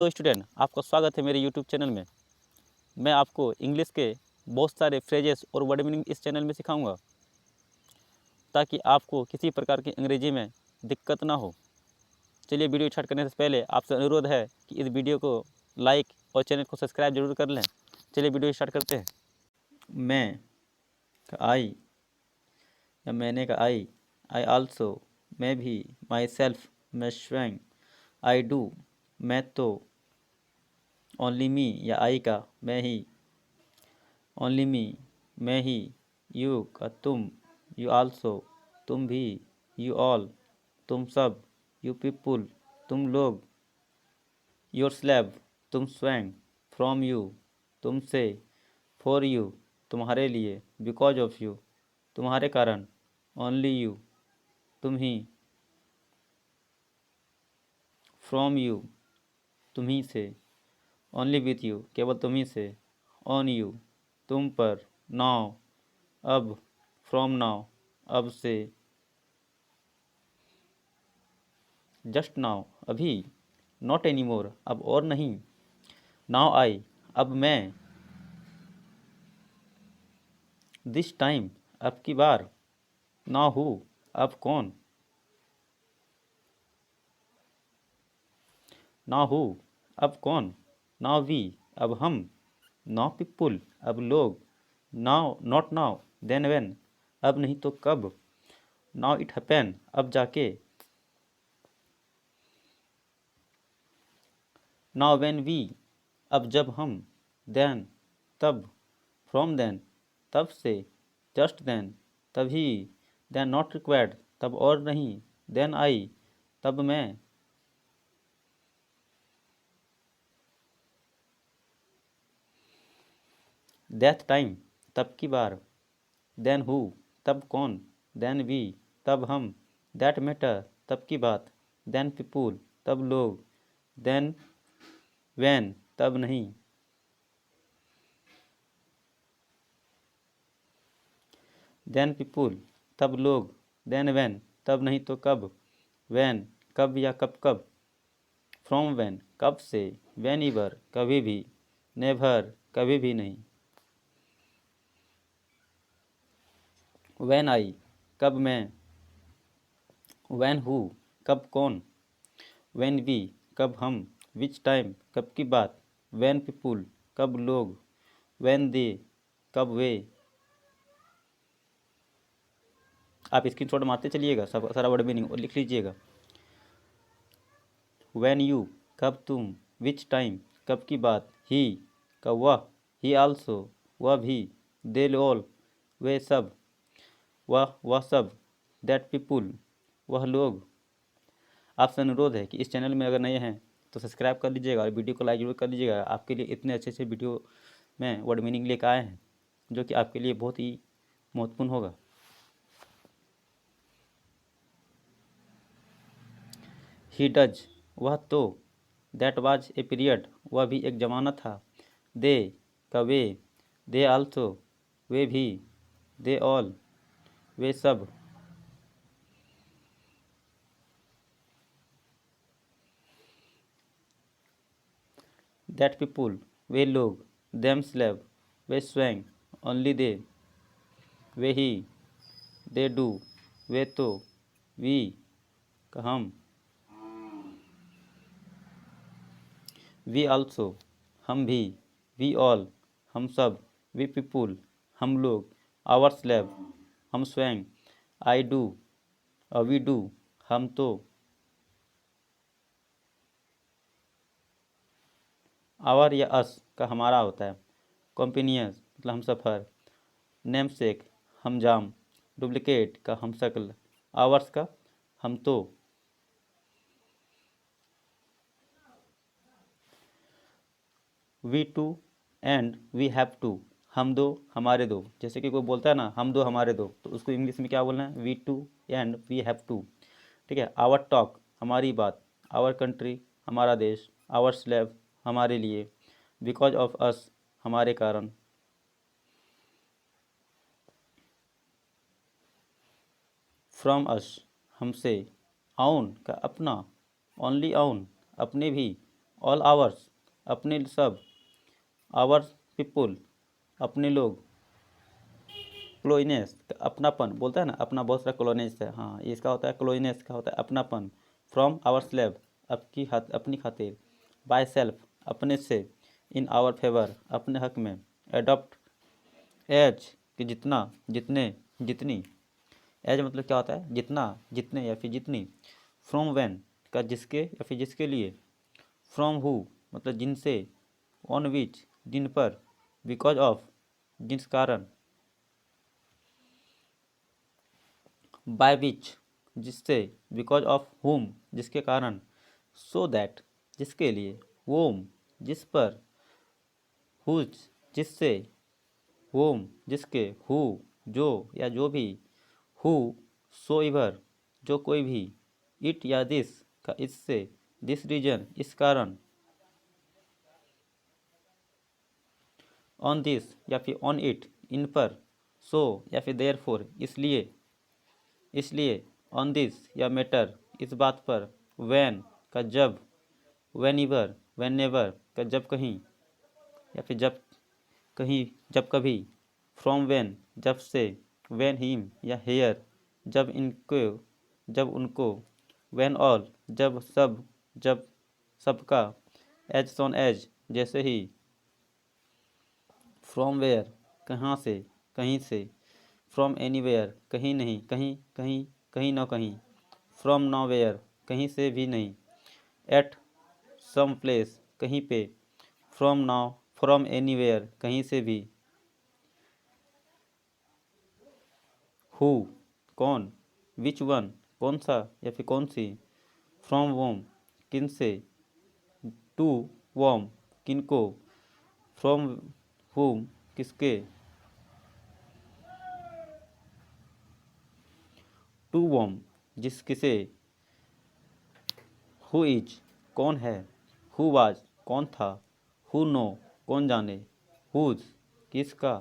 तो स्टूडेंट, आपका स्वागत है मेरे यूट्यूब चैनल में। मैं आपको इंग्लिश के बहुत सारे फ्रेजेस और वर्ड मीनिंग इस चैनल में सिखाऊंगा ताकि आपको किसी प्रकार की अंग्रेजी में दिक्कत ना हो। चलिए, वीडियो स्टार्ट करने से पहले आपसे अनुरोध है कि इस वीडियो को लाइक और चैनल को सब्सक्राइब जरूर कर लें। चलिए वीडियो स्टार्ट करते हैं। मैं का आई या मैंने का आई आल्सो, मैं भी, माई सेल्फ मैं स्वयं, आई डू मैं तो, ओनली मी या आई का मैं ही, ओनली मी मैं ही, यू का तुम, यू आल्सो तुम भी, यू ऑल तुम सब, यू पीपुल तुम लोग, योर स्लैब तुम स्वयं, फ्रॉम यू तुमसे, फॉर यू तुम्हारे लिए, बिकॉज ऑफ यू तुम्हारे कारण, ओनली यू तुम ही, फ्रॉम यू तुम्ही से, ओनली विथ यू केवल तुम्ही से, ऑन यू तुम पर, नाउ अब, फ्रॉम नाउ अब से, जस्ट नाउ अभी, नॉट एनी मोर अब और नहीं, नाउ आई अब मैं, दिस टाइम अब की बार, नाउ हु अब कौन, नाउ हु अब कौन, नाउ वी अब हम, नाउ पीपुल अब लोग, now not now then when अब नहीं तो कब, नाउ इट हैपन अब जाके, नाउ व्हेन वी अब जब हम, देन तब, फ्रॉम देन तब से, जस्ट देन तभी, देन नॉट रिक्वायर्ड तब और नहीं, देन आई तब मैं, दैट टाइम तब की बार, देन हु तब कौन, देन वी तब हम, दैट मैटर तब की बात, देन पीपुल तब लोग, देन व्हेन तब नहीं, देन पीपुल तब लोग, देन व्हेन तब नहीं तो कब, व्हेन कब या कब कब, फ्रॉम व्हेन कब से, व्हेनेवर कभी भी, नेवर कभी भी नहीं, व्हेन आई कब मैं, व्हेन हु कब कौन, व्हेन वी कब हम, विच टाइम कब की बात, व्हेन पीपुल कब लोग, व्हेन दे कब वे। आप स्क्रीनशॉट मारते चलिएगा, सब सारा वर्ड मीनिंग और लिख लीजिएगा। व्हेन यू कब तुम, विच टाइम कब की बात, ही का वह, ही आल्सो वह भी, दे ऑल वे सब, वह सब, दैट पीपुल वह लोग। आपसे अनुरोध है कि इस चैनल में अगर नए हैं तो सब्सक्राइब कर लीजिएगा और वीडियो को लाइक जरूर कर लीजिएगा। आपके लिए इतने अच्छे अच्छे वीडियो में वर्ड मीनिंग लेकर आए हैं जो कि आपके लिए बहुत ही महत्वपूर्ण होगा। ही डज वह तो, दैट वाज ए पीरियड वह भी एक ज़माना था, दे का वे, दे आल्सो वे भी, दे ऑल वे सब, दैट पीपुल वे लोग, देम स्लेव वे स्वयं, only they way he, they do वे तो, वी का हम, वी आल्सो हम भी, वी ऑल हम सब, वी पीपुल हम लोग, आवर स्लेव हम स्वयं, आई डू वी डू हम तो, आवर या अस का हमारा होता है, कॉम्पिनियंस मतलब हम सफ़र, नेम सेक हम जाम, डुप्लिकेट का हम शक्ल, आवर्स का हम तो, we too and we have to हम दो हमारे दो। जैसे कि कोई बोलता है ना हम दो हमारे दो, तो उसको इंग्लिश में क्या बोलना है, we too and we have to. ठीक है। आवर टॉक हमारी बात, आवर कंट्री हमारा देश, आवर स्लेव हमारे लिए, बिकॉज ऑफ अस हमारे कारण, फ्रॉम अस हमसे, आउन का अपना, ओनली आउन अपने भी, ऑल आवर्स अपने सब, आवर्स पीपुल अपने लोग, क्लोइनेस अपनापन बोलता है ना, अपना बहुत सारा क्लोनेस है, हाँ इसका होता है क्लोइनेस का होता है अपनापन, फ्रॉम आवर स्लेव अपनी खातिर, बाय सेल्फ अपने से, इन आवर फेवर अपने हक में, एडॉप्ट एज कि जितना, जितने, जितनी, एज मतलब क्या होता है जितना, जितने या फिर जितनी, फ्रॉम व्हेन का जिसके या फिर जिसके लिए, फ्रॉम हु मतलब जिनसे, ऑन विच जिन पर, बिकॉज ऑफ जिस कारण, बाय विच जिससे, बिकॉज ऑफ हुम जिसके कारण, सो दैट जिसके लिए, वोम जिस पर, हुज जिससे, वोम जिसके, हु जो या जो भी, हु सो इवर जो कोई भी, इट या दिस का इससे, दिस रीजन इस कारण, ऑन दिस या फिर ऑन इट इन पर, सो या फिर देयर फोर इसलिए, इसलिए, ऑन दिस या मैटर इस बात पर, वैन का जब, वैन इवर वैन नेवर का जब कहीं या फिर जब कहीं, जब कभी, फ्रॉम वैन जब से, वैन हिम या हेयर जब इनको, जब उनको, वैन ऑल जब सब, जब सबका, एज सोन एज जैसे ही, फ्रॉम वेयर कहाँ से, कहीं से, फ्रॉम एनीवेयर कहीं नहीं, कहीं कहीं कहीं न कहीं, फ्रॉम नो वेयर कहीं से भी नहीं, एट सम प्लेस कहीं पे, फ्रॉम नाउ फ्रॉम एनीवेयर कहीं से भी, हु कौन, विच वन कौन सा या फिर कौन सी, फ्रॉम वोम किन से, टू वॉम किनको, फ्रॉम हुम किसके, टू वॉम जिस किसे, हु इज कौन है, हु वाज कौन था, हु नो कौन जाने, हुज किसका,